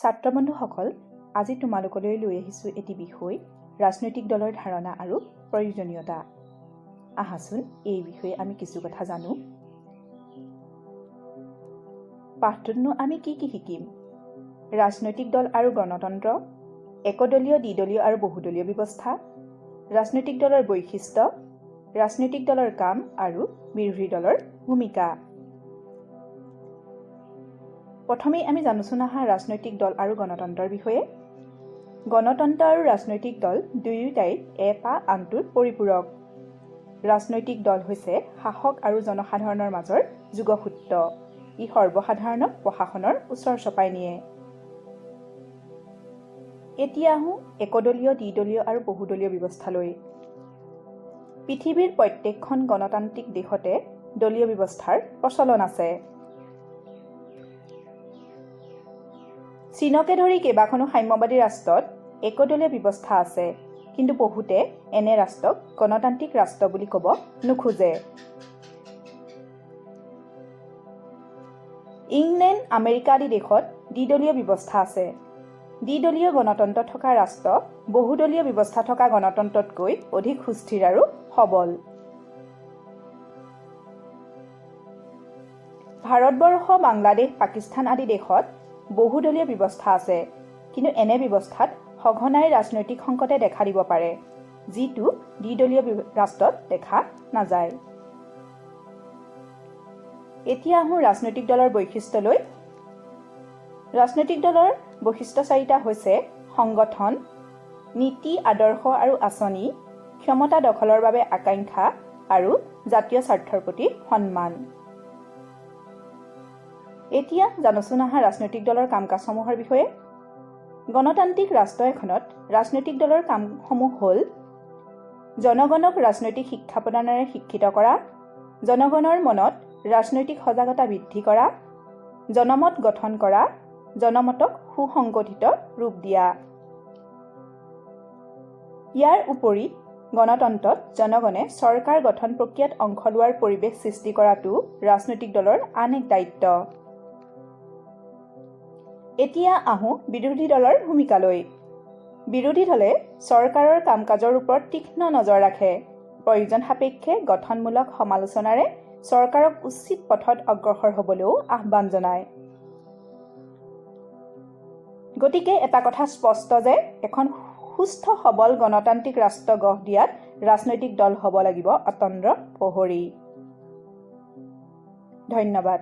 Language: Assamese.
ছাত্ৰ বন্ধুসকল, আজি তোমালোকলৈ লৈ আহিছোঁ এটি বিষয়, ৰাজনৈতিক দলৰ ধাৰণা আৰু প্ৰয়োজনীয়তা। আহাচোন এই বিষয়ে আমি কিছু কথা জানো। পাঠটোতনো আমি কি শিকিম? ৰাজনৈতিক দল আৰু গণতন্ত্ৰ, একদলীয়, দ্বিদলীয় আৰু বহুদলীয় ব্যৱস্থা, ৰাজনৈতিক দলৰ বৈশিষ্ট্য, ৰাজনৈতিক দলৰ কাম আৰু বিৰোধী দলৰ ভূমিকা। প্ৰথমেই আমি জানোচোন আহা ৰাজনৈতিক দল আৰু গণতন্ত্ৰৰ বিষয়ে। গণতন্ত্ৰ আৰু ৰাজনৈতিক দল দুয়োটাই এটা আনটোৰ পৰিপূৰক। ৰাজনৈতিক দল হৈছে শাসক আৰু জনসাধাৰণৰ মাজৰ যোগসূত্ৰ। ই সৰ্বসাধাৰণক প্ৰশাসনৰ ওচৰ চপাই নিয়ে। এতিয়া আহোঁ একদলীয়, দ্বিদলীয় আৰু বহুদলীয় ব্যৱস্থালৈ। পৃথিৱীৰ প্ৰত্যেকখন গণতান্ত্ৰিক দেশতে দলীয় ব্যৱস্থাৰ প্ৰচলন আছে। চীনকে ধৰি কেইবাখনো সাম্যবাদী ৰাষ্ট্ৰত একদলীয় ব্যৱস্থা আছে, কিন্তু বহুতে এনে ৰাষ্ট্ৰক গণতান্ত্ৰিক ৰাষ্ট্ৰ বুলি ক'ব নোখোজে। ইংলেণ্ড, আমেৰিকা আদি দেশত দ্বিদলীয় ব্যৱস্থা আছে। দ্বিদলীয় গণতন্ত্ৰ থকা ৰাষ্ট্ৰ বহুদলীয় ব্যৱস্থা থকা গণতন্ত্ৰতকৈ অধিক সুস্থিৰ আৰু সবল। ভাৰতবৰ্ষ, বাংলাদেশ, পাকিস্তান আদি দেশত বহুদলীয় ব্যৱস্থা আছে, কিন্তু এনে ব্যৱস্থাত সঘনাই ৰাজনৈতিক সংকটে দেখা দিব পাৰে, যিটো দ্বিদলীয় ৰাষ্ট্ৰত দেখা নাযায়। এতিয়া আহোঁ ৰাজনৈতিক দলৰ বৈশিষ্ট্যলৈ। ৰাজনৈতিক দলৰ বৈশিষ্ট্য চাৰিটা হৈছে সংগঠন, নীতি, আদৰ্শ আৰু আঁচনি, ক্ষমতা দখলৰ বাবে আকাংক্ষা আৰু জাতীয় স্বাৰ্থৰ প্ৰতি সন্মান। এতিয়া জানোচোন আহা ৰাজনৈতিক দলৰ কাম কাজসমূহৰ বিষয়ে। গণতান্ত্ৰিক ৰাষ্ট্ৰ এখনত ৰাজনৈতিক দলৰ কামসমূহ হ'ল: জনগণক ৰাজনৈতিক শিক্ষা প্ৰদানেৰে শিক্ষিত কৰা, জনগণৰ মনত ৰাজনৈতিক সজাগতা বৃদ্ধি কৰা, জনমত গঠন কৰা, জনমতক সুসংগঠিত ৰূপ দিয়া। ইয়াৰ উপৰি গণতন্ত্ৰত জনগণে চৰকাৰ গঠন প্ৰক্ৰিয়াত অংশ লোৱাৰ পৰিৱেশ সৃষ্টি কৰাটো ৰাজনৈতিক দলৰ আন এক দায়িত্ব। এতিয়া আহোঁ বিৰোধী দলৰ ভূমিকালৈ। বিৰোধী দলে চৰকাৰৰ কাম কাজৰ ওপৰত তীক্ষ্ণ নজৰ ৰাখে, প্ৰয়োজন সাপেক্ষে গঠনমূলক সমালোচনাৰে চৰকাৰক উচিত পথত অগ্ৰসৰ হ'বলৈও আহ্বান জনায়। গতিকে এটা কথা স্পষ্ট যে এখন সুস্থ সবল গণতান্ত্ৰিক ৰাষ্ট্ৰ গঢ় দিয়াত ৰাজনৈতিক দল হ'ব লাগিব অতন্দ্ৰ প্ৰহৰী। ধন্যবাদ।